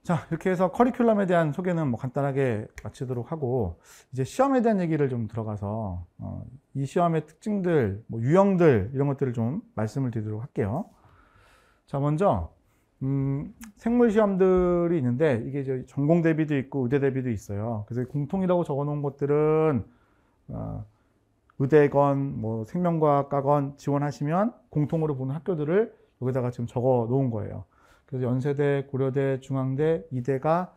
자, 이렇게 해서 커리큘럼에 대한 소개는 뭐 간단하게 마치도록 하고, 이제 시험에 대한 얘기를 좀 들어가서 이 시험의 특징들, 뭐 유형들 이런 것들을 좀 말씀을 드리도록 할게요. 자, 먼저 생물 시험들이 있는데 이게 이제 전공 대비도 있고 의대 대비도 있어요. 그래서 공통이라고 적어놓은 것들은 의대건 뭐 생명과학과건 지원하시면 공통으로 보는 학교들을 여기다가 지금 적어 놓은 거예요. 그래서 연세대, 고려대, 중앙대, 이대가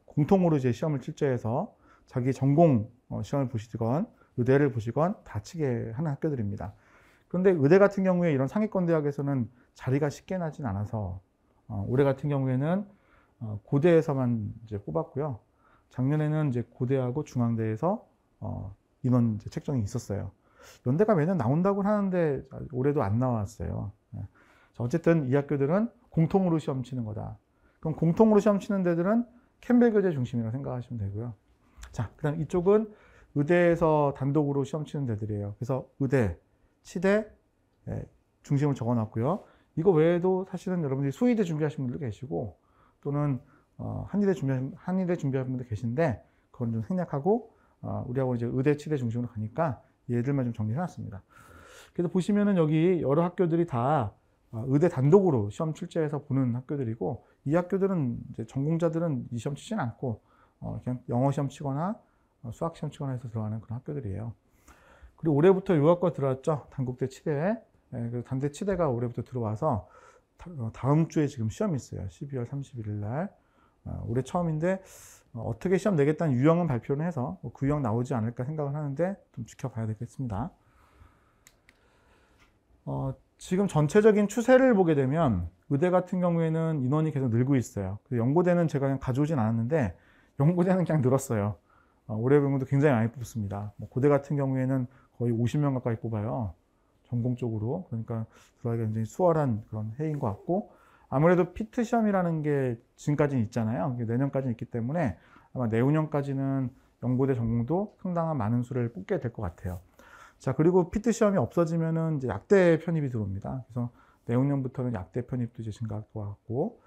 공통으로 이제 시험을 출제해서 자기 전공 시험을 보시건 의대를 보시건 다 치게 하는 학교들입니다. 그런데 의대 같은 경우에 이런 상위권 대학에서는 자리가 쉽게 나진 않아서 올해 같은 경우에는 고대에서만 이제 뽑았고요. 작년에는 이제 고대하고 중앙대에서 인원 이제 책정이 있었어요. 연대가 매년 나온다고 하는데 올해도 안 나왔어요. 어쨌든 이 학교들은 공통으로 시험 치는 거다. 그럼 공통으로 시험 치는 데들은 캠벨 교재 중심이라고 생각하시면 되고요. 자, 그 다음 이쪽은 의대에서 단독으로 시험 치는 데들이에요. 그래서 의대, 치대 중심을 적어 놨고요. 이거 외에도 사실은 여러분들이 수의대 준비하시는 분들 계시고 또는 한의대 준비하시는 분들 계신데 그건 좀 생략하고 우리하고 이제 의대, 치대 중심으로 가니까 얘들만 좀 정리해 놨습니다. 그래서 보시면은 여기 여러 학교들이 다 의대 단독으로 시험 출제해서 보는 학교들이고 이 학교들은 이제 전공자들은 이 시험 치지는 않고 그냥 영어 시험 치거나 수학 시험 치거나 해서 들어가는 그런 학교들이에요. 그리고 올해부터 유학과 들어왔죠. 단국대 치대. 단대 치대가 올해부터 들어와서 다음 주에 지금 시험이 있어요. 12월 31일 날. 올해 처음인데 어떻게 시험 내겠다는 유형은 발표를 해서 그 유형 나오지 않을까 생각을 하는데 좀 지켜봐야 되겠습니다. 지금 전체적인 추세를 보게 되면 의대 같은 경우에는 인원이 계속 늘고 있어요. 연고대는 제가 그냥 가져오진 않았는데 연고대는 그냥 늘었어요. 올해 병원도 굉장히 많이 뽑습니다. 고대 같은 경우에는 거의 50명 가까이 뽑아요. 전공 쪽으로. 그러니까 들어가기가 굉장히 수월한 그런 해인 것 같고 아무래도 피트 시험이라는 게 지금까지는 있잖아요. 내년까지는 있기 때문에 아마 내후년까지는 연고대 전공도 상당한 많은 수를 뽑게 될 것 같아요. 자, 그리고 피트 시험이 없어지면은 이제 약대 편입이 들어옵니다. 그래서 내후년부터는 약대 편입도 이제 증가할 것 같고.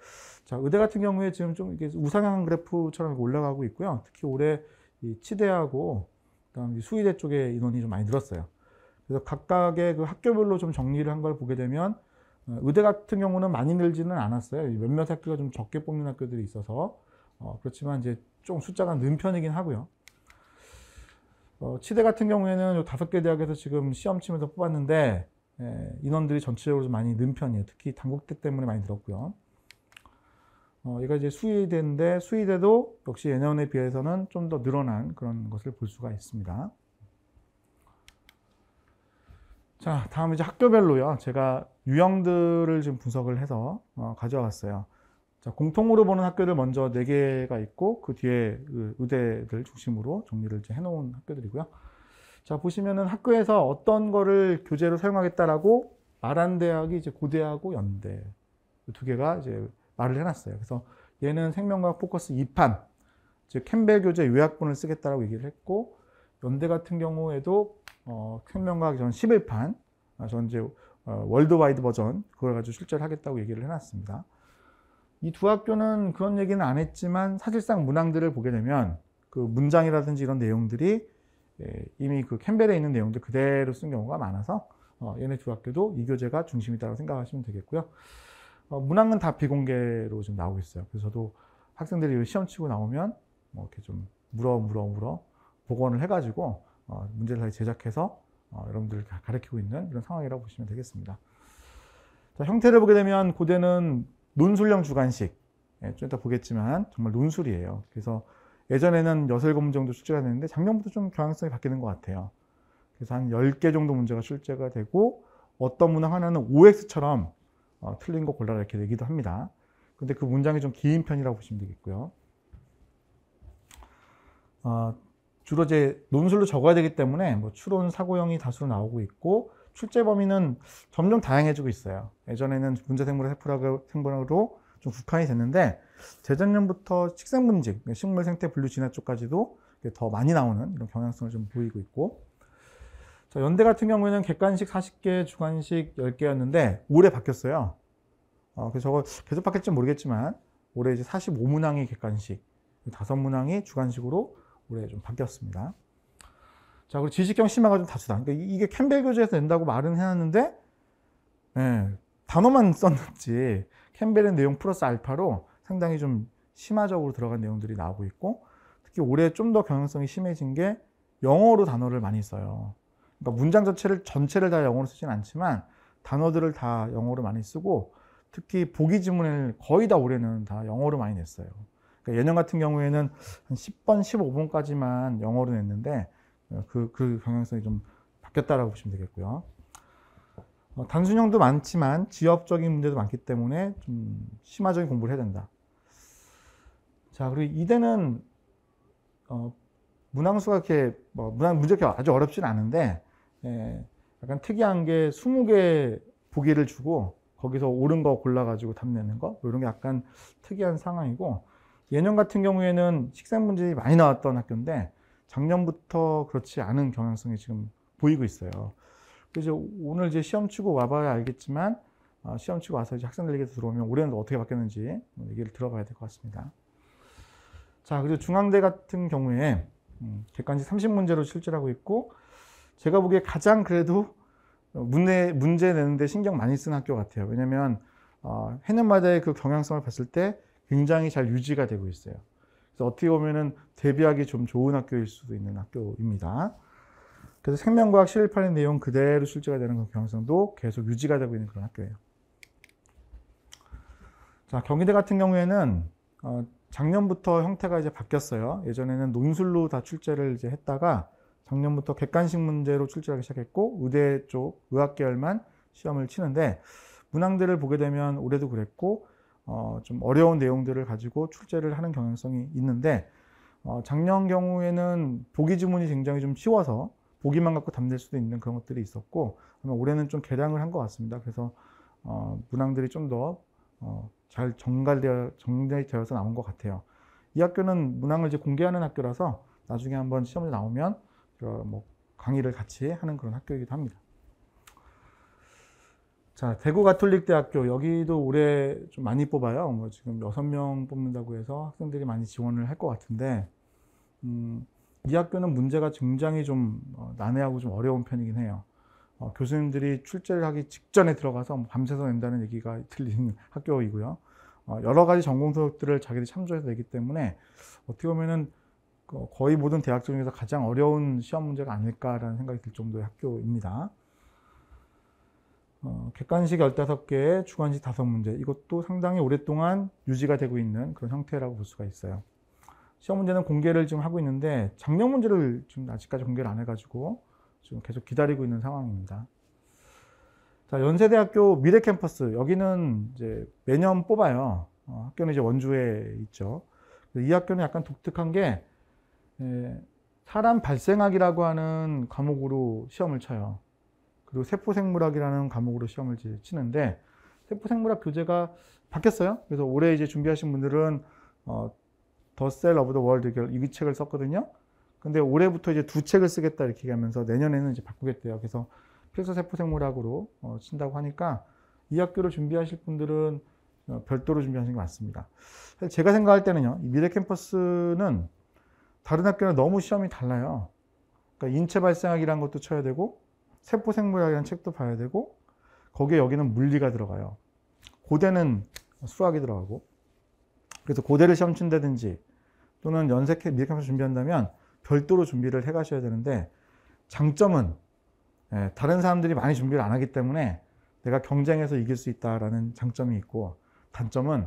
자, 의대 같은 경우에 지금 좀 이게 우상향 그래프처럼 올라가고 있고요. 특히 올해 이 치대하고 그다음 수의대 쪽에 인원이 좀 많이 늘었어요. 그래서 각각의 그 학교별로 좀 정리를 한 걸 보게 되면 의대 같은 경우는 많이 늘지는 않았어요. 몇몇 학교가 좀 적게 뽑는 학교들이 있어서 그렇지만 이제 좀 숫자가 는 편이긴 하고요. 치대 같은 경우에는 5개 대학에서 지금 시험 치면서 뽑았는데 인원들이 전체적으로 좀 많이 는 편이에요. 특히 단국대 때문에 많이 늘었고요. 얘가 이제 수의대인데 수의대도 역시 예년에 비해서는 좀 더 늘어난 그런 것을 볼 수가 있습니다. 자, 다음 이제 학교별로요. 제가 유형들을 좀 분석을 해서 가져왔어요. 자, 공통으로 보는 학교를 먼저 4개가 있고 그 뒤에 의대들 중심으로 정리를 이제 해놓은 학교들이고요. 자, 보시면은 학교에서 어떤 거를 교재로 사용하겠다라고 말한 대학이 이제 고대하고 연대 두 개가 이제 말을 해놨어요. 그래서 얘는 생명과학 포커스 2판, 즉 캠벨 교재 요약본을 쓰겠다라고 얘기를 했고 연대 같은 경우에도 생명과학 전 11판, 전 이제 월드와이드 버전 그걸 가지고 출제를 하겠다고 얘기를 해놨습니다. 이 두 학교는 그런 얘기는 안 했지만 사실상 문항들을 보게 되면 그 문장이라든지 이런 내용들이 이미 그 캠벨에 있는 내용들 그대로 쓴 경우가 많아서 얘네 두 학교도 이 교재가 중심이라고 생각하시면 되겠고요. 문항은 다 비공개로 좀 나오고 있어요. 그래서 저도 학생들이 시험 치고 나오면 이렇게 좀 물어 복원을 해가지고 문제를 다시 제작해서 여러분들을 가르치고 있는 이런 상황이라고 보시면 되겠습니다. 자, 형태를 보게 되면 고대는 논술형 주관식, 좀 이따 보겠지만 정말 논술이에요. 그래서 예전에는 6-7문 정도 출제가 되는데 작년부터 좀 경향성이 바뀌는 것 같아요. 그래서 한 10개 정도 문제가 출제가 되고 어떤 문항 하나는 OX처럼 틀린 거 골라라 이렇게 내기도 합니다. 근데 그 문장이 좀 긴 편이라고 보시면 되겠고요. 주로 이제 논술로 적어야 되기 때문에 추론, 사고형이 다수로 나오고 있고 출제 범위는 점점 다양해지고 있어요. 예전에는 문제생물의 생물학으로 좀 국한이 됐는데 재작년부터 식생분직, 식물, 생태, 분류, 진화 쪽까지도 더 많이 나오는 이런 경향성을 좀 보이고 있고 자, 연대 같은 경우에는 객관식 40개, 주관식 10개였는데 올해 바뀌었어요. 그래서 저거 계속 바뀔지 모르겠지만 올해 이제 45문항이 객관식, 5문항이 주관식으로 올해 좀 바뀌었습니다. 자, 그리고 지식형 심화가 좀 다수다. 그러니까 이게 캠벨 교재에서 낸다고 말은 해놨는데, 예, 단어만 썼는지 캠벨의 내용 플러스 알파로 상당히 좀 심화적으로 들어간 내용들이 나오고 있고, 특히 올해 좀 더 경향성이 심해진 게 영어로 단어를 많이 써요. 그러니까 문장 전체를 다 영어로 쓰진 않지만 단어들을 다 영어로 많이 쓰고, 특히 보기 지문을 거의 다 올해는 다 영어로 많이 냈어요. 그러니까 예년 같은 경우에는 한 10번, 15번까지만 영어로 냈는데 그 경향성이 좀 바뀌었다라고 보시면 되겠고요. 단순형도 많지만 지역적인 문제도 많기 때문에 좀 심화적인 공부를 해야 된다. 자, 그리고 이대는 문항수가 이렇게 문항 문제가 아주 어렵진 않은데, 약간 특이한 게 20개 보기를 주고 거기서 옳은 거 골라가지고 답 내는 거, 이런 게 약간 특이한 상황이고, 예년 같은 경우에는 식생 문제가 많이 나왔던 학교인데 작년부터 그렇지 않은 경향성이 지금 보이고 있어요. 그래서 오늘 이제 시험 치고 와봐야 알겠지만, 시험 치고 와서 이제 학생들 얘기 들어오면 올해는 어떻게 바뀌었는지 얘기를 들어봐야 될 것 같습니다. 자, 그리고 중앙대 같은 경우에 객관식 30문제로 출제하고 있고, 제가 보기에 가장 그래도 문제 내는데 신경 많이 쓰는 학교 같아요. 왜냐면 해년마다의 그 경향성을 봤을 때 굉장히 잘 유지가 되고 있어요. 그래서 어떻게 보면은 대비하기 좀 좋은 학교일 수도 있는 학교입니다. 그래서 생명과학 실습하는 내용 그대로 출제가 되는 그 경향성도 계속 유지가 되고 있는 그런 학교예요. 자, 경희대 같은 경우에는 작년부터 형태가 이제 바뀌었어요. 예전에는 논술로 다 출제를 이제 했다가 작년부터 객관식 문제로 출제하기 시작했고, 의대 쪽 의학 계열만 시험을 치는데, 문항들을 보게 되면 올해도 그랬고 좀 어려운 내용들을 가지고 출제를 하는 경향성이 있는데, 작년 경우에는 보기 지문이 굉장히 좀 쉬워서 보기만 갖고 답낼 수도 있는 그런 것들이 있었고, 올해는 좀 개량을 한 것 같습니다. 그래서 문항들이 좀 더 잘 정리되어서 나온 것 같아요. 이 학교는 문항을 이제 공개하는 학교라서 나중에 한번 시험에 나오면 뭐 강의를 같이 하는 그런 학교이기도 합니다. 자, 대구 가톨릭대학교, 여기도 올해 좀 많이 뽑아요. 뭐 지금 6명 뽑는다고 해서 학생들이 많이 지원을 할 것 같은데, 이 학교는 문제가 굉장히 좀 난해하고 좀 어려운 편이긴 해요. 교수님들이 출제를 하기 직전에 들어가서 밤새서 낸다는 얘기가 들리는 학교이고요. 여러 가지 전공 수업들을 자기들이 참조해서 내기 때문에 어떻게 보면은 거의 모든 대학 중에서 가장 어려운 시험 문제가 아닐까라는 생각이 들 정도의 학교입니다. 객관식 15개, 주관식 5문제, 이것도 상당히 오랫동안 유지가 되고 있는 그런 형태라고 볼 수가 있어요. 시험 문제는 공개를 지금 하고 있는데 작년 문제를 지금 아직까지 공개를 안 해가지고 지금 계속 기다리고 있는 상황입니다. 자, 연세대학교 미래캠퍼스, 여기는 이제 매년 뽑아요. 학교는 이제 원주에 있죠. 이 학교는 약간 독특한 게 사람 발생학이라고 하는 과목으로 시험을 쳐요. 그리고 세포생물학이라는 과목으로 시험을 치는데, 세포생물학 교재가 바뀌었어요. 그래서 올해 이제 준비하신 분들은 The Cell of the World, 이 책을 썼거든요. 근데 올해부터 이제 2책을 쓰겠다 이렇게 얘기하면서 내년에는 이제 바꾸겠대요. 그래서 필수 세포생물학으로 친다고 하니까 이 학교를 준비하실 분들은 별도로 준비하시는 게 맞습니다. 사실 제가 생각할 때는요, 이 미래 캠퍼스는 다른 학교는 너무 시험이 달라요. 그러니까 인체 발생학이라는 것도 쳐야 되고, 세포생물학이라는 책도 봐야 되고, 거기에 여기는 물리가 들어가요. 고대는 수학이 들어가고. 그래서 고대를 시험 친다든지 또는 연세 미래 캠퍼스 준비한다면 별도로 준비를 해 가셔야 되는데, 장점은 다른 사람들이 많이 준비를 안 하기 때문에 내가 경쟁해서 이길 수 있다라는 장점이 있고, 단점은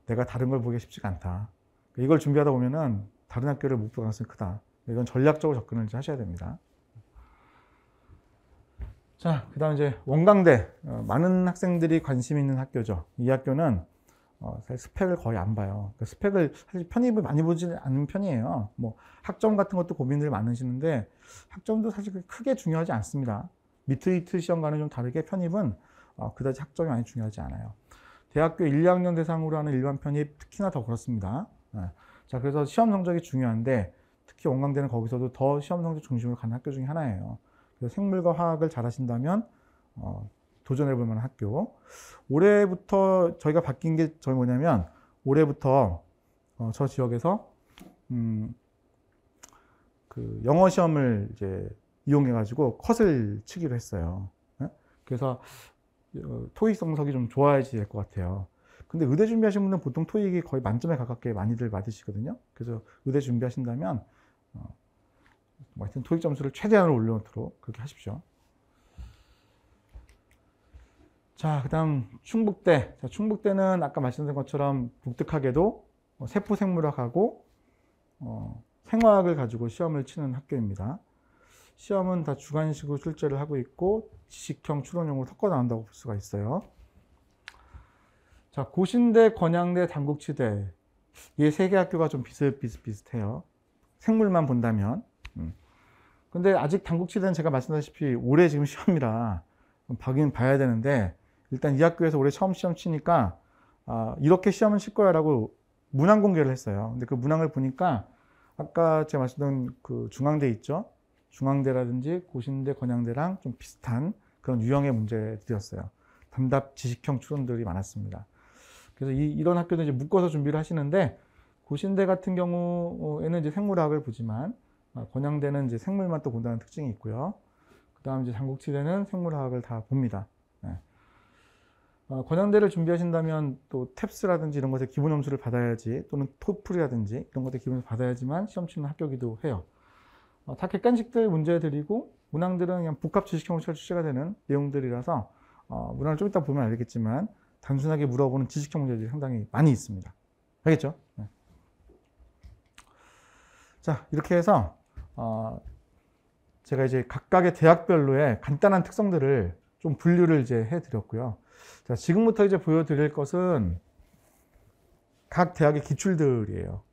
내가 다른 걸 보기 쉽지가 않다. 이걸 준비하다 보면은 다른 학교를 못 볼 가능성이 크다. 이건 전략적으로 접근을 하셔야 됩니다. 자, 그 다음 이제 원광대, 많은 학생들이 관심 있는 학교죠. 이 학교는 사실 스펙을 거의 안 봐요. 그러니까 스펙을 사실 편입을 많이 보지 않는 편이에요. 뭐 학점 같은 것도 고민들 많으시는데 학점도 사실 크게 중요하지 않습니다. 미트리트 시험과는 좀 다르게 편입은 그다지 학점이 많이 중요하지 않아요. 대학교 1, 2학년 대상으로 하는 일반 편입 특히나 더 그렇습니다. 자, 그래서 시험 성적이 중요한데 특히 원광대는 거기서도 더 시험 성적 중심으로 가는 학교 중에 하나예요. 그래서 생물과 화학을 잘 하신다면 도전해 볼 만한 학교. 올해부터 저희가 바뀐 게 뭐냐면, 올해부터 저 지역에서 그 영어 시험을 이제 이용해가지고 컷을 치기로 했어요. 예? 그래서 토익 성적이 좀 좋아야지 될 것 같아요. 근데 의대 준비하시는 분들은 보통 토익이 거의 만점에 가깝게 많이들 받으시거든요. 그래서 의대 준비하신다면 하여튼 토익 점수를 최대한으로 올려놓도록 그렇게 하십시오. 자, 그 다음 충북대. 자, 충북대는 아까 말씀드린 것처럼 독특하게도 세포생물학하고 생화학을 가지고 시험을 치는 학교입니다. 시험은 다 주관식으로 출제를 하고 있고 지식형 추론형으로 섞어 나온다고 볼 수가 있어요. 자, 고신대, 건양대, 단국치대. 이 세 개 학교가 좀 비슷해요. 생물만 본다면. 근데 아직 단국치대는 제가 말씀드렸다시피 올해 지금 시험이라 봐긴 봐야 되는데 일단 이 학교에서 올해 처음 시험 치니까 이렇게 시험을 칠 거야 라고 문항 공개를 했어요. 근데 그 문항을 보니까 아까 제가 말씀드린 그 중앙대 있죠. 중앙대라든지 고신대, 건양대랑 좀 비슷한 그런 유형의 문제들이었어요. 단답 지식형 추론들이 많았습니다. 그래서 이런 학교도 이제 묶어서 준비를 하시는데 고신대 같은 경우에는 이제 생물학을 보지만 건양대는 이제 생물만 또 본다는 특징이 있고요. 그 다음 이제 단국치대는 생물학을 다 봅니다. 네. 건양대를 준비하신다면 또 탭스라든지 이런 것에 기본 점수를 받아야지 또는 토플이라든지 이런 것에 기본을 받아야지만 시험 치는 학교이기도 해요. 다 객관식들 문제 드리고 문항들은 그냥 복합 지식형으로 출제가 되는 내용들이라서 문항을 좀 이따 보면 알겠지만 단순하게 물어보는 지식형 문제들이 상당히 많이 있습니다. 알겠죠? 네. 자, 이렇게 해서 제가 이제 각각의 대학별로의 간단한 특성들을 좀 분류를 이제 해드렸고요. 자, 지금부터 이제 보여드릴 것은 각 대학의 기출들이에요.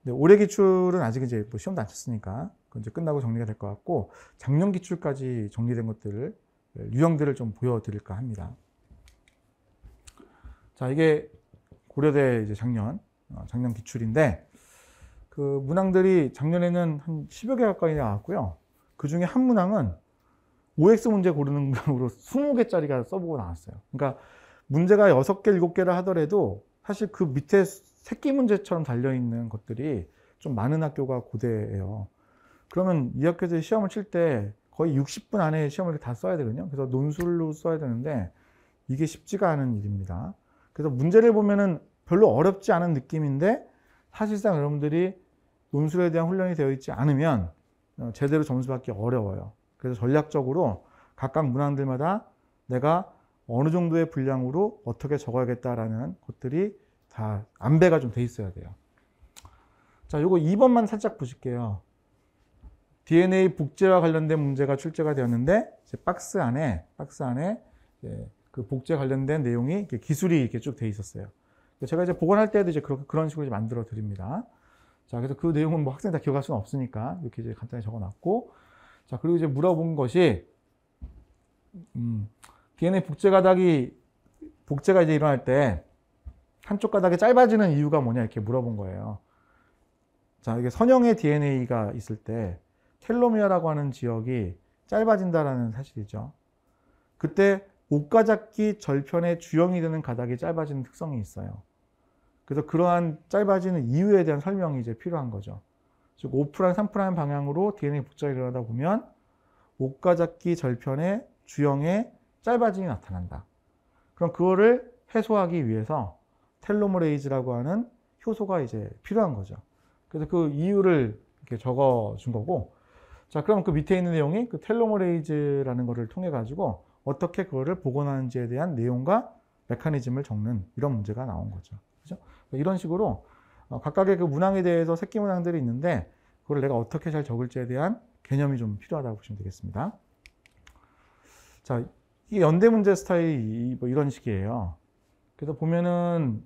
근데 올해 기출은 아직 이제 뭐 시험도 안 쳤으니까 그건 이제 끝나고 정리가 될 것 같고 작년 기출까지 정리된 것들을 유형들을 좀 보여드릴까 합니다. 자, 이게 고려대 이제 작년 기출인데 그 문항들이 작년에는 한 10여 개 가까이 나왔고요. 그 중에 한 문항은 OX 문제 고르는 문항으로 20개짜리가 써보고 나왔어요. 그러니까 문제가 6개, 7개를 하더라도 사실 그 밑에 새끼 문제처럼 달려있는 것들이 좀 많은 학교가 고대예요. 그러면 이 학교에서 시험을 칠 때 거의 60분 안에 시험을 다 써야 되거든요. 그래서 논술로 써야 되는데 이게 쉽지가 않은 일입니다. 그래서 문제를 보면은 별로 어렵지 않은 느낌인데 사실상 여러분들이 논술에 대한 훈련이 되어 있지 않으면 제대로 점수 받기 어려워요. 그래서 전략적으로 각각 문항들마다 내가 어느 정도의 분량으로 어떻게 적어야겠다라는 것들이 다 안배가 좀 돼 있어야 돼요. 자, 요거 2번만 살짝 보실게요. DNA 복제와 관련된 문제가 출제가 되었는데 이제 박스 안에 그 복제 관련된 내용이 이렇게 기술이 이렇게 쭉 돼 있었어요. 제가 이제 보관할 때도 이제 그런 식으로 이제 만들어 드립니다. 자, 그래서 그 내용은 뭐 학생이 다 기억할 수는 없으니까 이렇게 이제 간단히 적어 놨고, 자, 그리고 이제 물어본 것이, DNA 복제가 이제 일어날 때 한쪽 가닥이 짧아지는 이유가 뭐냐 이렇게 물어본 거예요. 자, 이게 선형의 DNA가 있을 때 텔로미어라고 하는 지역이 짧아진다라는 사실이죠. 그때 옷가잡기 절편의 주형이 되는 가닥이 짧아지는 특성이 있어요. 그래서 그러한 짧아지는 이유에 대한 설명이 이제 필요한 거죠. 즉 5', 3' 방향으로 DNA 복제가 일어나다 보면 옷가잡기 절편의 주형의 짧아짐이 나타난다. 그럼 그거를 해소하기 위해서 텔로머레이즈라고 하는 효소가 이제 필요한 거죠. 그래서 그 이유를 이렇게 적어 준 거고, 자, 그럼 그 밑에 있는 내용이 그 텔로머레이즈라는 거를 통해 가지고 어떻게 그거를 복원하는지에 대한 내용과 메커니즘을 적는 이런 문제가 나온 거죠. 그죠? 이런 식으로 각각의 그 문항에 대해서 새끼 문항들이 있는데 그걸 내가 어떻게 잘 적을지에 대한 개념이 좀 필요하다고 보시면 되겠습니다. 자, 이게 연대 문제 스타일이 뭐 이런 식이에요. 그래서 보면은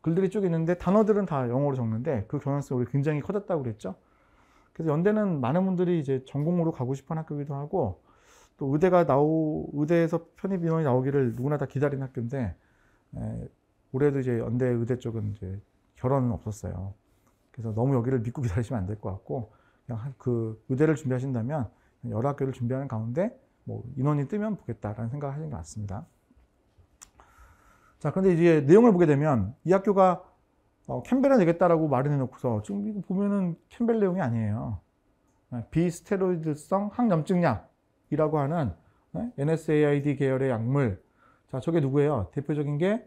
글들이 쭉 있는데 단어들은 다 영어로 적는데 그 경향성이 굉장히 커졌다고 그랬죠. 그래서 연대는 많은 분들이 이제 전공으로 가고 싶어 하는 학교이기도 하고 또 의대에서 편입 인원이 나오기를 누구나 다 기다리는 학교인데 올해도 이제 연대 의대 쪽은 이제 결혼은 없었어요. 그래서 너무 여기를 믿고 기다리시면 안 될 것 같고 그냥 그 의대를 준비하신다면 여러 학교를 준비하는 가운데 뭐 인원이 뜨면 보겠다라는 생각을 하시는 게 맞습니다. 자, 그런데 이제 내용을 보게 되면 이 학교가 캠벨은 되겠다라고 말을 해놓고서 지금 이거 보면은 캠벨 내용이 아니에요. 비스테로이드성 항염증약이라고 하는 NSAID 계열의 약물. 자, 저게 누구예요? 대표적인 게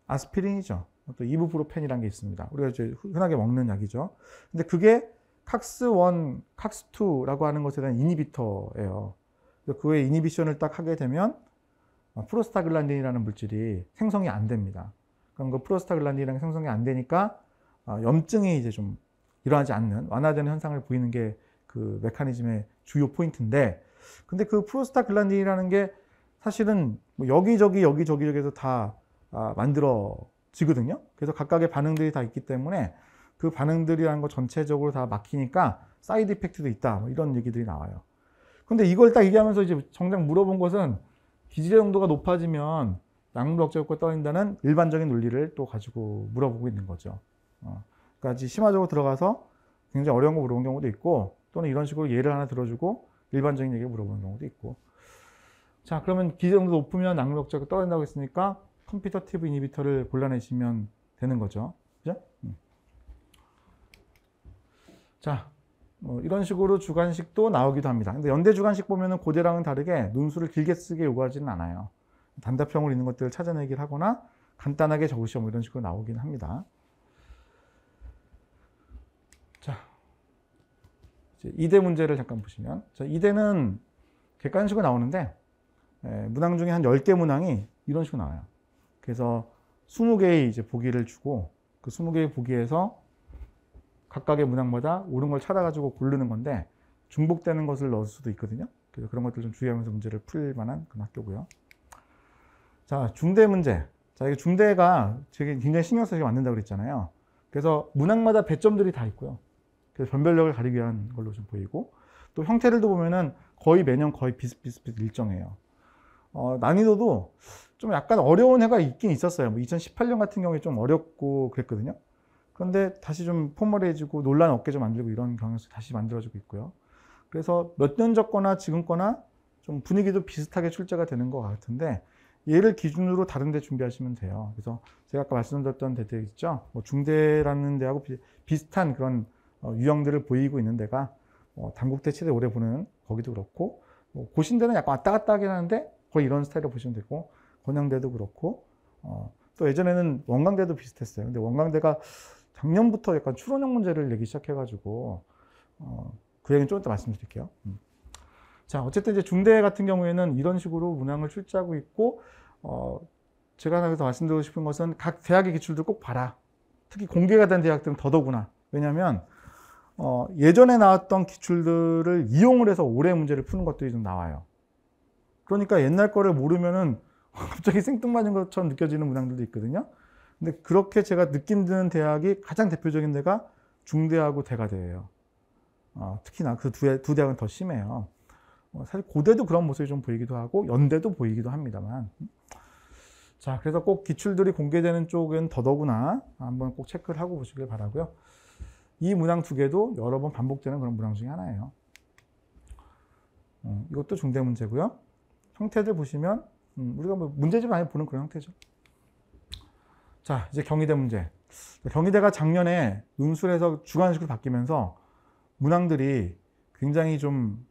아스피린이죠. 또 이부프로펜이라는 게 있습니다. 우리가 이제 흔하게 먹는 약이죠. 근데 그게 칵스1, 칵스2라고 하는 것에 대한 이니비터예요. 그의 이니비션을 딱 하게 되면 프로스타글란딘이라는 물질이 생성이 안 됩니다. 그럼 그 프로스타글란딘이랑 생성이 안 되니까 염증이 이제 좀 일어나지 않는 완화되는 현상을 보이는 게 그 메커니즘의 주요 포인트인데, 근데 그 프로스타글란딘이라는 게 사실은 뭐 여기저기에서 다 만들어지거든요. 그래서 각각의 반응들이 다 있기 때문에 그 반응들이라는 거 전체적으로 다 막히니까 사이드 이펙트도 있다, 뭐 이런 얘기들이 나와요. 근데 이걸 딱 얘기하면서 이제 정작 물어본 것은 기질의 농도가 높아지면 약물 억제 효과가 떨어진다는 일반적인 논리를 또 가지고 물어보고 있는 거죠. 그러니까 심화적으로 들어가서 굉장히 어려운 거 물어본 경우도 있고, 또는 이런 식으로 예를 하나 들어주고 일반적인 얘기를 물어보는 경우도 있고. 자, 그러면 기질의 농도 높으면 약물 억제 효과가 떨어진다고 했으니까 컴피터티브 이니비터를 골라내시면 되는 거죠. 그죠? 자, 이런 식으로 주관식도 나오기도 합니다. 근데 연대 주관식 보면은 고대랑은 다르게 논술을 길게 쓰게 요구하지는 않아요. 단답형으로 있는 것들을 찾아내기를 하거나 간단하게 적으시오, 뭐 이런 식으로 나오긴 합니다. 자, 이제 2대 문제를 잠깐 보시면, 자, 2대는 객관식으로 나오는데 문항 중에 한 10개 문항이 이런 식으로 나와요. 그래서 20개의 이제 보기를 주고 그 20개의 보기에서 각각의 문항마다 옳은 걸 찾아가지고 고르는 건데 중복되는 것을 넣을 수도 있거든요. 그래서 그런 것들 좀 주의하면서 문제를 풀 만한 그런 학교고요. 자, 중대 문제. 자, 이게 중대가 되게 굉장히 신경 써서 만든다고 그랬잖아요. 그래서 문항마다 배점들이 다 있고요. 그래서 변별력을 가리기 위한 걸로 좀 보이고, 또 형태들도 보면은 거의 매년 거의 비슷비슷 일정해요. 난이도도 좀 약간 어려운 해가 있긴 있었어요. 뭐 2018년 같은 경우에 좀 어렵고 그랬거든요. 그런데 다시 좀 포멀해지고 논란 없게 좀 만들고 이런 경향에서 다시 만들어지고 있고요. 그래서 몇 년 전 거나 지금 거나 좀 분위기도 비슷하게 출제가 되는 것 같은데, 얘를 기준으로 다른 데 준비하시면 돼요. 그래서 제가 아까 말씀드렸던 데들 있죠. 뭐 중대라는 데하고 비슷한 그런 유형들을 보이고 있는 데가 단국대 최대 오래 보는 거기도 그렇고, 고신대는 약간 왔다 갔다 하긴 하는데 거의 이런 스타일로 보시면 되고, 건양대도 그렇고, 또 예전에는 원광대도 비슷했어요. 근데 원광대가 작년부터 약간 추론형 문제를 내기 시작해가지고 그 얘기는 좀 이따 말씀드릴게요. 자, 어쨌든 이제 중대 같은 경우에는 이런 식으로 문항을 출제하고 있고, 제가 하나 더 말씀드리고 싶은 것은 각 대학의 기출들 꼭 봐라. 특히 공개가 된 대학들은 더더구나. 왜냐하면 예전에 나왔던 기출들을 이용을 해서 올해 문제를 푸는 것들이 좀 나와요. 그러니까 옛날 거를 모르면은 갑자기 생뚱맞은 것처럼 느껴지는 문항들도 있거든요. 근데 그렇게 제가 느낌 드는 대학이 가장 대표적인 데가 중대하고 대가대예요. 특히나 그 두 대학은 더 심해요. 사실 고대도 그런 모습이 좀 보이기도 하고 연대도 보이기도 합니다만. 자, 그래서 꼭 기출들이 공개되는 쪽은 더더구나 한번 꼭 체크를 하고 보시길 바라고요. 이 문항 두 개도 여러 번 반복되는 그런 문항 중에 하나예요. 이것도 중대 문제고요. 형태들 보시면 우리가 뭐 문제집 많이 보는 그런 형태죠. 자, 이제 경희대 문제. 경희대가 작년에 논술에서 주관식으로 바뀌면서 문항들이 굉장히 좀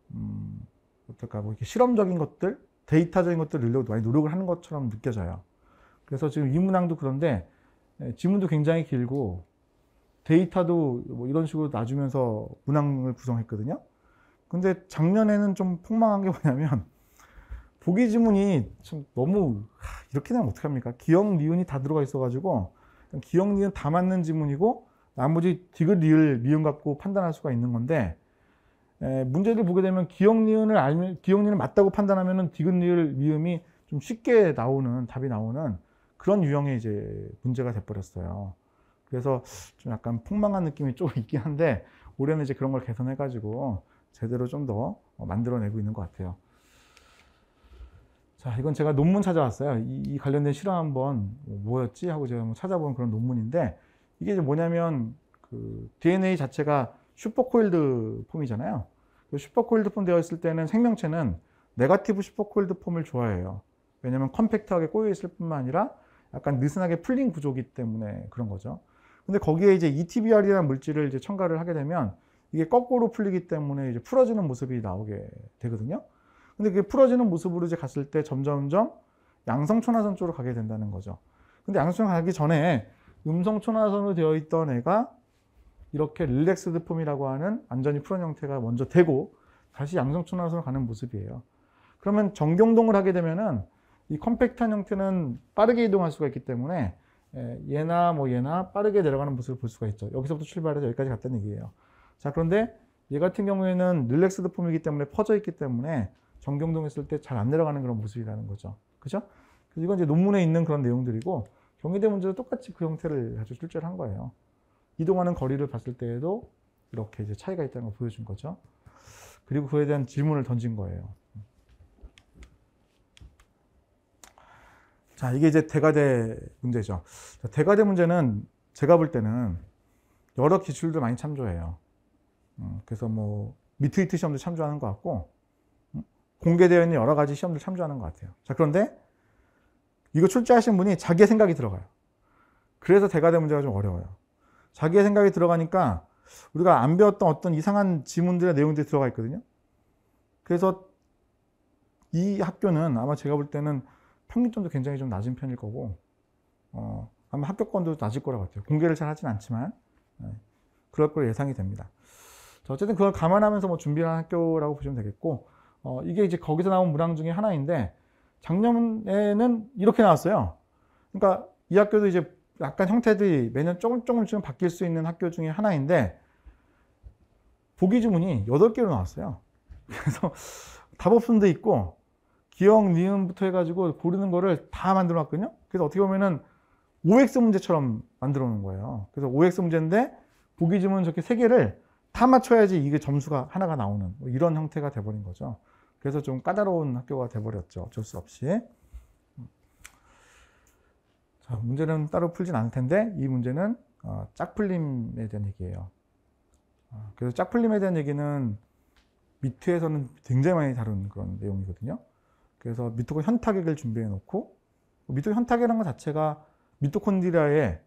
어떨까, 뭐 이렇게 실험적인 것들, 데이터적인 것들을 넣으려고 많이 노력을 하는 것처럼 느껴져요. 그래서 지금 이 문항도 그런데 지문도 굉장히 길고 데이터도 뭐 이런 식으로 놔주면서 문항을 구성했거든요. 근데 작년에는 좀 폭망한 게 뭐냐면 보기 지문이 좀 너무 이렇게 되면 어떡합니까? 기역, 니은이 다 들어가 있어가지고 기역, 니은 다 맞는 지문이고 나머지 디귿, 리을, 미음 갖고 판단할 수가 있는 건데, 문제를 보게 되면 기역, 니은을 맞다고 판단하면은 디귿, 리을, 미음이 좀 쉽게 나오는 답이 나오는 그런 유형의 이제 문제가 돼버렸어요. 그래서 좀 약간 폭망한 느낌이 조금 있긴 한데 올해는 이제 그런 걸 개선해가지고 제대로 좀 더 만들어내고 있는 것 같아요. 자, 이건 제가 논문 찾아왔어요. 이 관련된 실험 한번 뭐였지 하고 제가 한번 찾아본 그런 논문인데, 이게 이제 뭐냐면 그 DNA 자체가 슈퍼코일드 폼이잖아요. 슈퍼코일드 폼 되어 있을 때는 생명체는 네거티브 슈퍼코일드 폼을 좋아해요. 왜냐하면 컴팩트하게 꼬여 있을 뿐만 아니라 약간 느슨하게 풀린 구조이기 때문에 그런 거죠. 근데 거기에 이제 ETBR이라는 물질을 이제 첨가를 하게 되면 이게 거꾸로 풀리기 때문에 이제 풀어지는 모습이 나오게 되거든요. 근데 그게 풀어지는 모습으로 이제 갔을 때 점점점 양성초나선 쪽으로 가게 된다는 거죠. 근데 양성초나선 가기 전에 음성초나선으로 되어 있던 애가 이렇게 릴렉스드 폼이라고 하는 완전히 풀어진 형태가 먼저 되고 다시 양성초나선으로 가는 모습이에요. 그러면 정경동을 하게 되면은 이 컴팩트한 형태는 빠르게 이동할 수가 있기 때문에 얘나 얘나 빠르게 내려가는 모습을 볼 수가 있죠. 여기서부터 출발해서 여기까지 갔다는 얘기예요. 자, 그런데 얘 같은 경우에는 릴렉스드 폼이기 때문에 퍼져 있기 때문에 정경동했을 때 잘 안 내려가는 그런 모습이라는 거죠. 그죠? 그래서 이건 이제 논문에 있는 그런 내용들이고 경희대 문제도 똑같이 그 형태를 가지고 출제를 한 거예요. 이동하는 거리를 봤을 때에도 이렇게 이제 차이가 있다는 걸 보여준 거죠. 그리고 그에 대한 질문을 던진 거예요. 자, 이게 이제 대가대 문제죠. 자, 대가대 문제는 제가 볼 때는 여러 기출들 많이 참조해요. 그래서 미트위트 시험도 참조하는 것 같고, 공개되어 있는 여러 가지 시험들 참조하는 것 같아요. 자, 그런데 이거 출제하신 분이 자기의 생각이 들어가요. 그래서 대가대 문제가 좀 어려워요. 자기의 생각이 들어가니까 우리가 안 배웠던 어떤 이상한 지문들의 내용들이 들어가 있거든요. 그래서 이 학교는 아마 제가 볼 때는 평균점도 굉장히 좀 낮은 편일 거고, 아마 합격권도 낮을 거라고 같아요. 공개를 잘 하진 않지만, 그럴 걸 예상이 됩니다. 자, 어쨌든 그걸 감안하면서 준비를 한 학교라고 보시면 되겠고, 이게 이제 거기서 나온 문항 중에 하나인데, 작년에는 이렇게 나왔어요. 그러니까 이 학교도 이제 약간 형태들이 매년 조금씩 바뀔 수 있는 학교 중에 하나인데, 보기 주문이 8개로 나왔어요. 그래서 답옵션도 있고, 기억, 니은부터 해가지고 고르는 거를 다 만들어 놨거든요. 그래서 어떻게 보면은 OX 문제처럼 만들어 놓은 거예요. 그래서 OX 문제인데 보기 주문 저렇게 3개를 다 맞춰야지 이게 점수가 하나가 나오는 이런 형태가 돼버린 거죠. 그래서 좀 까다로운 학교가 돼버렸죠. 어쩔 수 없이. 자, 문제는 따로 풀진 않을 텐데 이 문제는 짝풀림에 대한 얘기예요. 그래서 짝풀림에 대한 얘기는 미트에서는 굉장히 많이 다룬 그런 내용이거든요. 그래서 미토콘 현타객을 준비해 놓고, 미토콘 현타객이라는 것 자체가 미토콘드리아의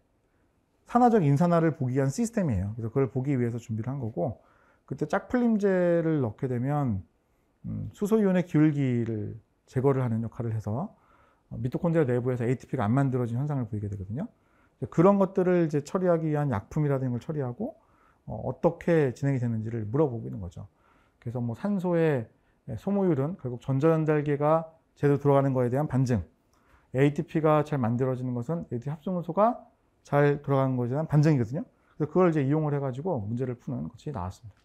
산화적 인산화를 보기 위한 시스템이에요. 그래서 그걸 보기 위해서 준비를 한 거고, 그때 짝풀림제를 넣게 되면 수소이온의 기울기를 제거를 하는 역할을 해서 미토콘드리아 내부에서 ATP가 안 만들어진 현상을 보이게 되거든요. 그런 것들을 이제 처리하기 위한 약품이라든지 걸 처리하고 어떻게 진행이 되는지를 물어보고 있는 거죠. 그래서 산소의 소모율은 결국 전자전달계가 제대로 들어가는 것에 대한 반증, ATP가 잘 만들어지는 것은 ATP 합성효소가 잘 들어가는 것에 대한 반증이거든요. 그래서 그걸 이제 이용을 해가지고 문제를 푸는 것이 나왔습니다.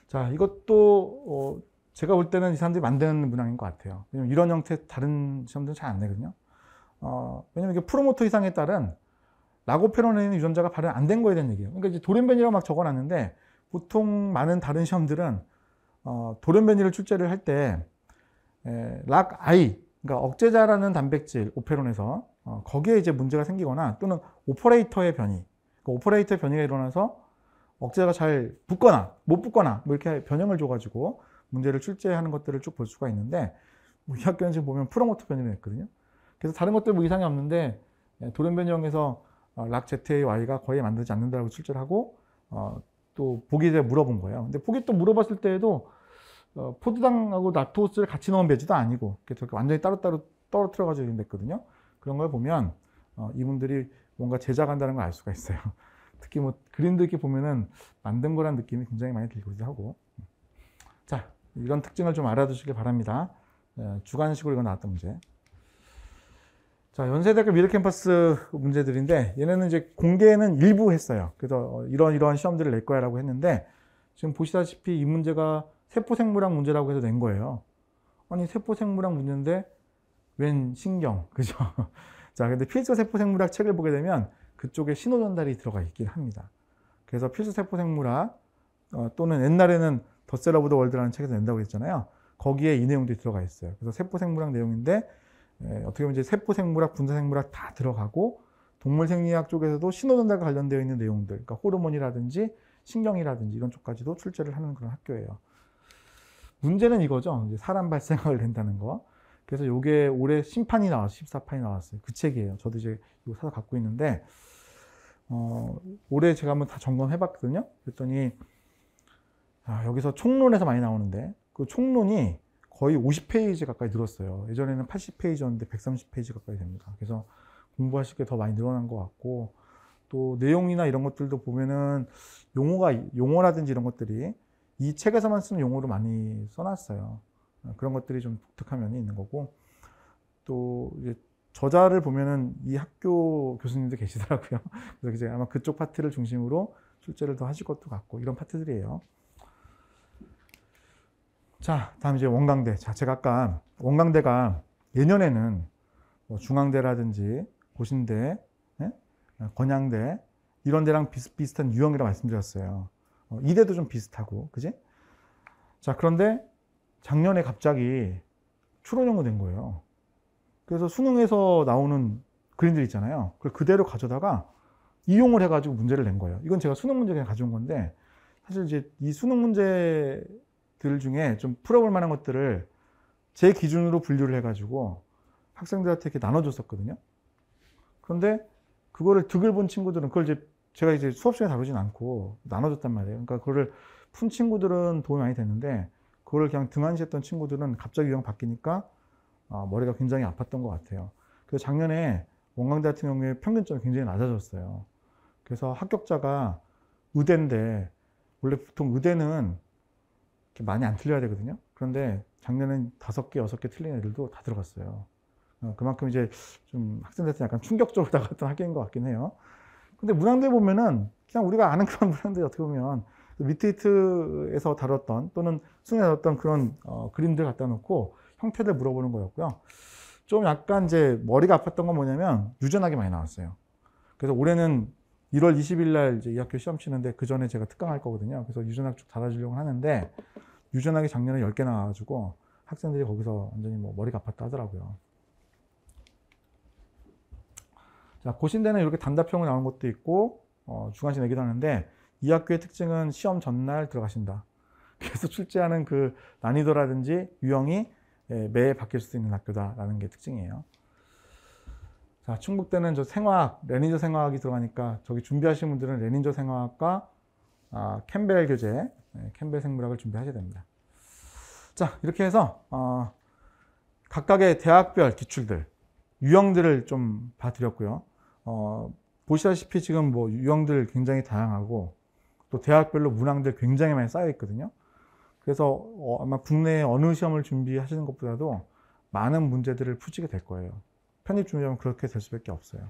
자, 이것도 제가 볼 때는 이 사람들이 만드는 문항인 것 같아요. 왜냐면 이런 형태 다른 시험들은 잘 안 내거든요. 왜냐면 이게 프로모터 이상에 따른 라고페로네인 유전자가 발현 안 된 거에 대한 얘기예요. 그러니까 이제 돌연변이라고 막 적어놨는데 보통 많은 다른 시험들은 돌연변이를 출제를 할 때 락I, 그러니까 억제자라는 단백질 오페론에서 거기에 이제 문제가 생기거나 또는 오퍼레이터의 변이, 그러니까 오퍼레이터의 변이가 일어나서 억제자가 잘 붙거나 못 붙거나 이렇게 변형을 줘가지고 문제를 출제하는 것들을 쭉 볼 수가 있는데 이 학교는 지금 보면 프로모터 변이를 했거든요. 그래서 다른 것들 이상이 없는데 돌연변이형에서 락ZAY가 거의 만들지 않는다고 출제를 하고 또 보기에 물어본 거예요. 근데 보기 또 물어봤을 때에도 포도당하고 락토스를 같이 넣은 배지도 아니고 저렇게 완전히 따로따로 떨어뜨려가지고 냈거든요. 그런 걸 보면 이분들이 뭔가 제작한다는 걸 알 수가 있어요. 특히 그림도 이렇게 보면은 만든 거란 느낌이 굉장히 많이 들기도 하고. 자, 이런 특징을 좀 알아두시길 바랍니다. 주관식으로 이거 나왔던 문제. 자, 연세대학교 미래캠퍼스 문제들인데 얘네는 이제 공개는 일부 했어요. 그래서 이러한 시험들을 낼 거야 라고 했는데 지금 보시다시피 이 문제가 세포생물학 문제라고 해서 낸 거예요. 아니, 세포생물학 문제인데 웬 신경, 그죠? 자, 근데 필수 세포생물학 책을 보게 되면 그쪽에 신호전달이 들어가 있긴 합니다. 그래서 필수 세포생물학 또는 옛날에는 더 셀 오브 더 월드라는 책에서 낸다고 했잖아요. 거기에 이 내용들이 들어가 있어요. 그래서 세포생물학 내용인데 어떻게 보면 이제 세포생물학, 분자생물학 다 들어가고 동물생리학 쪽에서도 신호전달과 관련되어 있는 내용들, 그러니까 호르몬이라든지 신경이라든지 이런 쪽까지도 출제를 하는 그런 학교예요. 문제는 이거죠. 이제 사람 발생학을 낸다는 거. 그래서 요게 올해 심판이 나왔어요. 14판이 나왔어요. 그 책이에요. 저도 이제 이거 사서 갖고 있는데, 올해 제가 한번 다 점검해 봤거든요. 그랬더니, 여기서 총론에서 많이 나오는데, 그 총론이 거의 50페이지 가까이 늘었어요. 예전에는 80페이지였는데 130페이지 가까이 됩니다. 그래서 공부하실 게 더 많이 늘어난 것 같고, 또 내용이나 이런 것들도 보면은 용어라든지 이런 것들이 이 책에서만 쓰는 용어로 많이 써놨어요. 그런 것들이 좀 독특한 면이 있는 거고, 또 이제 저자를 보면은 이 학교 교수님도 계시더라고요. 그래서 이제 아마 그쪽 파트를 중심으로 출제를 더 하실 것도 같고, 이런 파트들이에요. 자, 다음 이제 원광대. 자, 제가 아까 원광대가 예년에는 뭐 중앙대라든지 고신대, 건양대 이런 데랑 비슷비슷한 유형이라고 말씀드렸어요. 이대도 좀 비슷하고, 그지? 자, 그런데 작년에 갑자기 출원형으로 된 거예요. 그래서 수능에서 나오는 그림들 있잖아요. 그걸 그대로 가져다가 이용을 해가지고 문제를 낸 거예요. 이건 제가 수능 문제 그냥 가져온 건데, 사실 이제 이 수능 문제들 중에 좀 풀어볼 만한 것들을 제 기준으로 분류를 해가지고 학생들한테 이렇게 나눠줬었거든요. 그런데 그거를 득을 본 친구들은 그걸 이제 제가 이제 수업 시간에 다루진 않고 나눠줬단 말이에요. 그러니까 그거를 푼 친구들은 도움이 많이 됐는데, 그거를 그냥 등한시했던 친구들은 갑자기 유형 바뀌니까 머리가 굉장히 아팠던 것 같아요. 그래서 작년에 원광대 같은 경우에 평균점이 굉장히 낮아졌어요. 그래서 합격자가 의대인데, 원래 보통 의대는 이렇게 많이 안 틀려야 되거든요. 그런데 작년엔 5개, 6개 틀린 애들도 다 들어갔어요. 그만큼 이제 좀 학생들한테 약간 충격적으로 다가왔던 학교인 것 같긴 해요. 근데 문항대 보면은 그냥 우리가 아는 그런 문항대 어떻게 보면 미트히트에서 다뤘던 또는 수능에 다뤘던 그런 그림들 갖다 놓고 형태를 물어보는 거였고요. 좀 약간 이제 머리가 아팠던 건 뭐냐면 유전학이 많이 나왔어요. 그래서 올해는 1월 20일 날 이제 이 학교 시험 치는데 그 전에 제가 특강할 거거든요. 그래서 유전학 쭉 달아주려고 하는데, 유전학이 작년에 10개 나와가지고 학생들이 거기서 완전히 뭐 머리가 아팠다 하더라고요. 자, 고신대는 이렇게 단답형으로 나오는 것도 있고, 주관식 내기도 하는데, 이 학교의 특징은 시험 전날 들어가신다. 그래서 출제하는 그 난이도라든지 유형이 매해 바뀔 수 있는 학교다라는 게 특징이에요. 자, 충북대는 저 생화학, 레닌저 생화학이 들어가니까 저기 준비하시는 분들은 레닌저 생화학과 캠벨 교재, 캠벨 생물학을 준비하셔야 됩니다. 자, 이렇게 해서 각각의 대학별 기출들, 유형들을 좀 봐드렸고요. 보시다시피 지금 뭐 유형들 굉장히 다양하고, 또 대학별로 문항들 굉장히 많이 쌓여 있거든요. 그래서 아마 국내 어느 시험을 준비하시는 것보다도 많은 문제들을 푸시게 될 거예요. 편입 준비하면 그렇게 될 수밖에 없어요.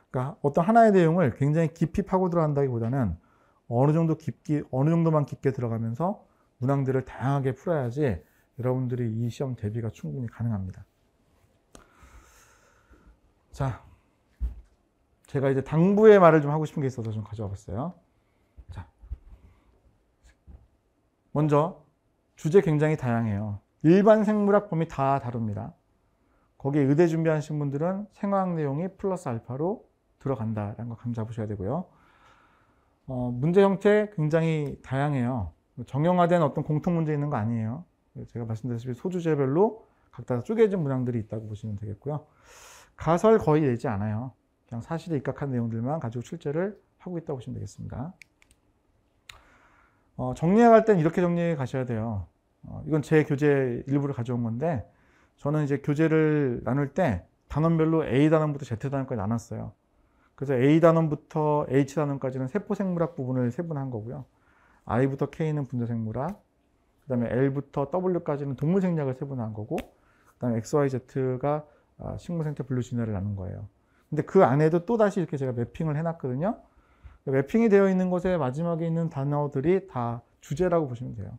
그러니까 어떤 하나의 내용을 굉장히 깊이 파고 들어간다기보다는 어느 정도만 깊게 들어가면서 문항들을 다양하게 풀어야지 여러분들이 이 시험 대비가 충분히 가능합니다. 자, 제가 이제 당부의 말을 좀 하고 싶은 게 있어서 좀 가져와 봤어요. 자, 먼저 주제 굉장히 다양해요. 일반 생물학 범위 다 다룹니다. 거기에 의대 준비하신 분들은 생화학 내용이 플러스 알파로 들어간다라는 거 감 잡으셔야 되고요. 문제 형태 굉장히 다양해요. 정형화된 어떤 공통 문제 있는 거 아니에요. 제가 말씀드렸다시피 소주제별로 각자 쪼개진 문항들이 있다고 보시면 되겠고요. 가설 거의 내지 않아요. 그냥 사실에 입각한 내용들만 가지고 출제를 하고 있다고 보시면 되겠습니다. 정리해 갈 땐 이렇게 정리해 가셔야 돼요. 이건 제 교재 일부를 가져온 건데, 저는 이제 교재를 나눌 때 단원별로 A 단원부터 Z 단원까지 나눴어요. 그래서 A 단원부터 H 단원까지는 세포생물학 부분을 세분화한 거고요. I부터 K는 분자생물학, 그 다음에 L부터 W까지는 동물생략을 세분화한 거고, 그 다음에 X, Y, Z가 식물생태 분류진화를 나눈 거예요. 근데 그 안에도 또 다시 이렇게 제가 매핑을 해놨거든요. 매핑이 되어 있는 곳에 마지막에 있는 단어들이 다 주제라고 보시면 돼요.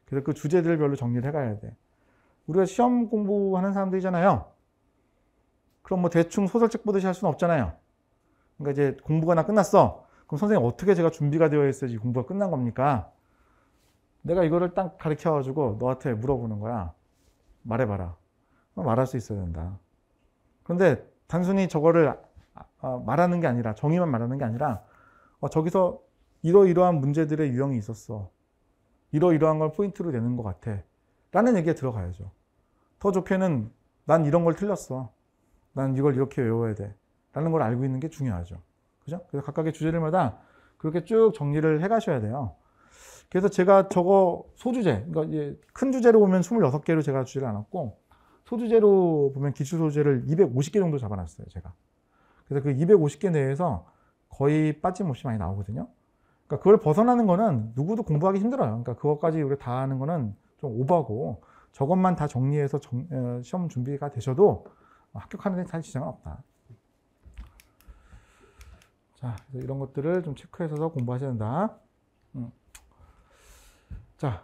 그래서 그 주제들별로 정리를 해가야 돼. 우리가 시험 공부하는 사람들이잖아요. 그럼 뭐 대충 소설책 보듯이 할 수는 없잖아요. 그러니까 이제 공부가 나 끝났어. 그럼 선생님 어떻게 제가 준비가 되어 있어야지 공부가 끝난 겁니까? 내가 이거를 딱 가르쳐가지고 너한테 물어보는 거야. 말해봐라. 말할 수 있어야 된다. 그런데 단순히 저거를 말하는 게 아니라, 정의만 말하는 게 아니라, 저기서 이러이러한 문제들의 유형이 있었어. 이러이러한 걸 포인트로 내는 것 같아. 라는 얘기가 들어가야죠. 더 좋게는 난 이런 걸 틀렸어. 난 이걸 이렇게 외워야 돼. 라는 걸 알고 있는 게 중요하죠. 그죠? 그래서 각각의 주제들마다 그렇게 쭉 정리를 해 가셔야 돼요. 그래서 제가 저거 소주제, 그러니까 이제 큰 주제로 보면 26개로 제가 주제를 나눴고, 소주제로 보면 기출 소주제를 250개 정도 잡아놨어요, 제가. 그래서 그 250개 내에서 거의 빠짐없이 많이 나오거든요. 그러니까 그걸 벗어나는 거는 누구도 공부하기 힘들어요. 그러니까 그것까지 우리가 다 하는 거는 좀 오버고, 저것만 다 정리해서 시험 준비가 되셔도 합격하는 데 사실 지장은 없다. 자, 그래서 이런 것들을 좀 체크해서 공부하셔야 된다. 자,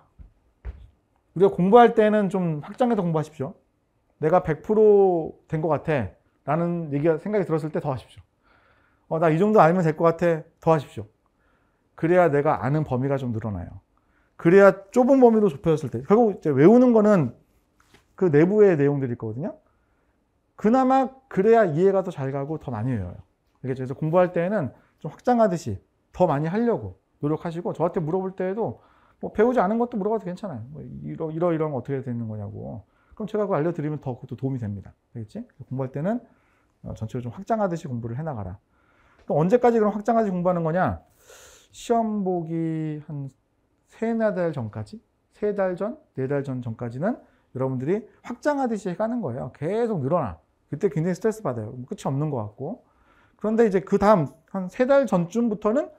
우리가 공부할 때는 좀 확장해서 공부하십시오. 내가 100%된 것 같아 라는 생각이 들었을 때 더 하십시오. 나 이 정도 알면 될 것 같아, 더 하십시오. 그래야 내가 아는 범위가 좀 늘어나요. 그래야 좁은 범위로 좁혀졌을 때, 결국 이제 외우는 거는 그 내부의 내용들일 거거든요. 그나마 그래야 이해가 더 잘 가고 더 많이 외워요. 그래서 공부할 때는 좀 확장하듯이 더 많이 하려고 노력하시고, 저한테 물어볼 때에도 뭐 배우지 않은 것도 물어봐도 괜찮아요. 뭐 이런 거 어떻게 되는 거냐고. 그럼 제가 그거 알려드리면 더 그것도 도움이 됩니다. 알겠지? 공부할 때는 전체적으로 좀 확장하듯이 공부를 해나가라. 그럼 언제까지 그럼 확장하듯이 공부하는 거냐? 시험 보기 한 3-4달 전까지? 3달 전? 4달 전까지는 여러분들이 확장하듯이 해가는 거예요. 계속 늘어나. 그때 굉장히 스트레스 받아요. 끝이 없는 것 같고. 그런데 이제 그 다음 한 3달 전쯤부터는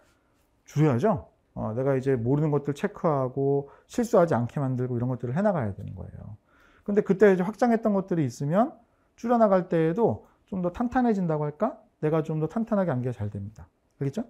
줄여야죠. 내가 이제 모르는 것들 체크하고 실수하지 않게 만들고 이런 것들을 해나가야 되는 거예요. 근데 그때 이제 확장했던 것들이 있으면 줄여나갈 때에도 좀 더 탄탄해진다고 할까? 내가 좀 더 탄탄하게 암기가 잘 됩니다. 알겠죠?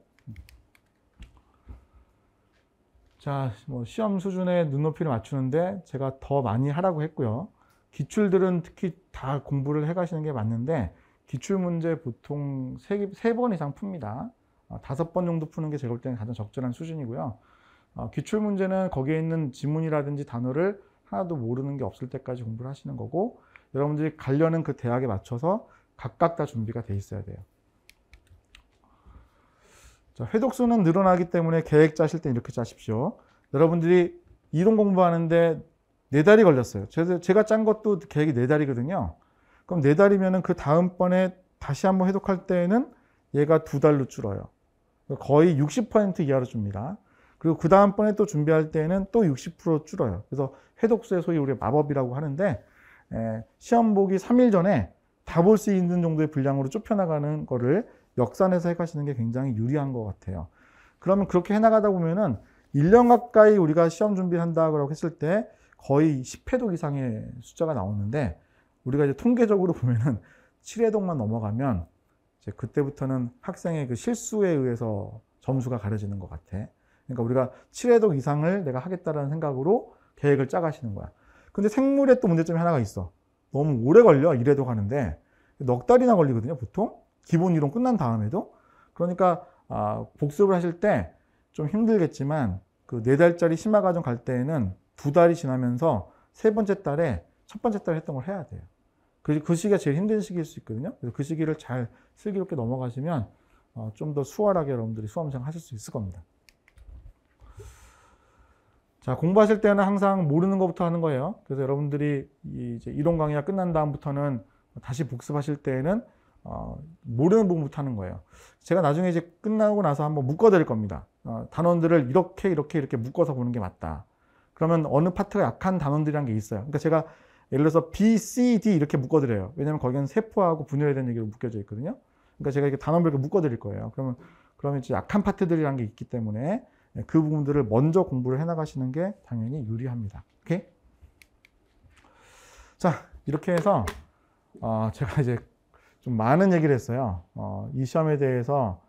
자, 뭐 시험 수준에 눈높이를 맞추는데 제가 더 많이 하라고 했고요. 기출들은 특히 다 공부를 해 가시는 게 맞는데, 기출 문제 보통 3번 이상 풉니다. 5번 정도 푸는 게 제가 볼 때는 가장 적절한 수준이고요. 기출 문제는 거기에 있는 지문이라든지 단어를 하나도 모르는 게 없을 때까지 공부를 하시는 거고, 여러분들이 가려는 그 대학에 맞춰서 각각 다 준비가 돼 있어야 돼요. 자, 회독수는 늘어나기 때문에 계획 짜실 때 이렇게 짜십시오. 여러분들이 이론 공부하는데 4달이 걸렸어요. 제가 짠 것도 계획이 4달이거든요. 그럼 4달이면 그 다음번에 다시 한번 회독할 때에는 얘가 2달로 줄어요. 거의 60% 이하로 줍니다. 그리고 그 다음번에 또 준비할 때에는 또 60% 줄어요. 그래서 회독수의 소위 우리가 마법이라고 하는데, 시험 보기 3일 전에 다 볼 수 있는 정도의 분량으로 좁혀나가는 거를 역산해서 해가시는 게 굉장히 유리한 것 같아요. 그러면 그렇게 해나가다 보면은 1년 가까이 우리가 시험 준비를 한다고 했을 때 거의 10회독 이상의 숫자가 나오는데, 우리가 이제 통계적으로 보면은 7회독만 넘어가면 이제 그때부터는 학생의 그 실수에 의해서 점수가 가려지는 것 같아. 그러니까 우리가 7회독 이상을 내가 하겠다라는 생각으로 계획을 짜가시는 거야. 근데 생물에 또 문제점이 하나가 있어. 너무 오래 걸려, 1회독 하는데. 넉 달이나 걸리거든요, 보통. 기본 이론 끝난 다음에도. 그러니까 복습을 하실 때 좀 힘들겠지만, 그 4달짜리 심화과정 갈 때에는 2달이 지나면서 세 번째 달에 첫 번째 달에 했던 걸 해야 돼요. 그 시기가 제일 힘든 시기일 수 있거든요. 그래서 그 시기를 잘 슬기롭게 넘어가시면 좀 더 수월하게 여러분들이 수험생 하실 수 있을 겁니다. 자, 공부하실 때는 항상 모르는 것부터 하는 거예요. 그래서 여러분들이 이제 이론 강의가 끝난 다음부터는 다시 복습하실 때에는 모르는 부분부터 하는 거예요. 제가 나중에 이제 끝나고 나서 한번 묶어드릴 겁니다. 단원들을 이렇게 묶어서 보는 게 맞다. 그러면 어느 파트가 약한 단원들이란 게 있어요. 그러니까 제가 예를 들어서 B, C, D 이렇게 묶어드려요. 왜냐면 거기는 세포하고 분열에 대한 얘기로 묶여져 있거든요. 그러니까 제가 이렇게 단원별로 묶어드릴 거예요. 그러면 이제 약한 파트들이란 게 있기 때문에 그 부분들을 먼저 공부를 해나가시는 게 당연히 유리합니다. 오케이? 자, 이렇게 해서 제가 이제 좀 많은 얘기를 했어요. 이 시험에 대해서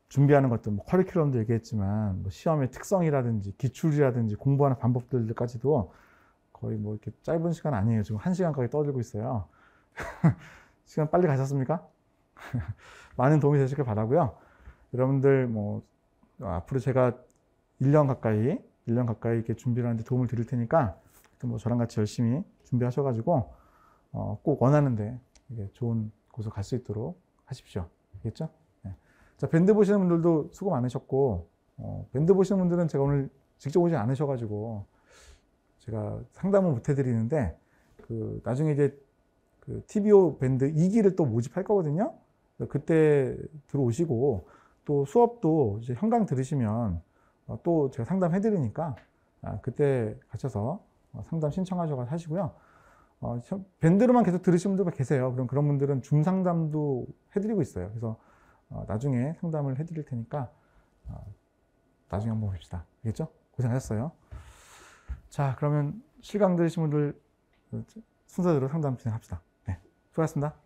준비하는 것도 커리큘럼도 얘기했지만, 시험의 특성이라든지 기출이라든지 공부하는 방법들까지도 거의 이렇게 짧은 시간 아니에요. 지금 1시간 가까이 떠들고 있어요. 시간 빨리 가셨습니까? 많은 도움이 되시길 바라고요. 여러분들 앞으로 제가 1년 가까이 이렇게 준비를 하는데 도움을 드릴 테니까, 저랑 같이 열심히 준비하셔가지고 꼭 원하는데 좋은 곳으로 갈 수 있도록 하십시오. 알겠죠? 네. 자, 밴드 보시는 분들도 수고 많으셨고, 밴드 보시는 분들은 제가 오늘 직접 오지 않으셔가지고 제가 상담을 못 해드리는데, 나중에 이제 TBO 밴드 2기를 또 모집할 거거든요. 그때 들어오시고 또 수업도 이제 현강 들으시면 또 제가 상담해 드리니까 그때 가셔서 상담 신청하셔서 하시고요. 밴드로만 계속 들으시는 분들 계세요. 그럼 그런 분들은 줌 상담도 해드리고 있어요. 그래서 나중에 상담을 해드릴 테니까 나중에 한번 봅시다. 알겠죠? 고생하셨어요. 자, 그러면 실강 들으신 분들 순서대로 상담 진행합시다. 네, 수고하셨습니다.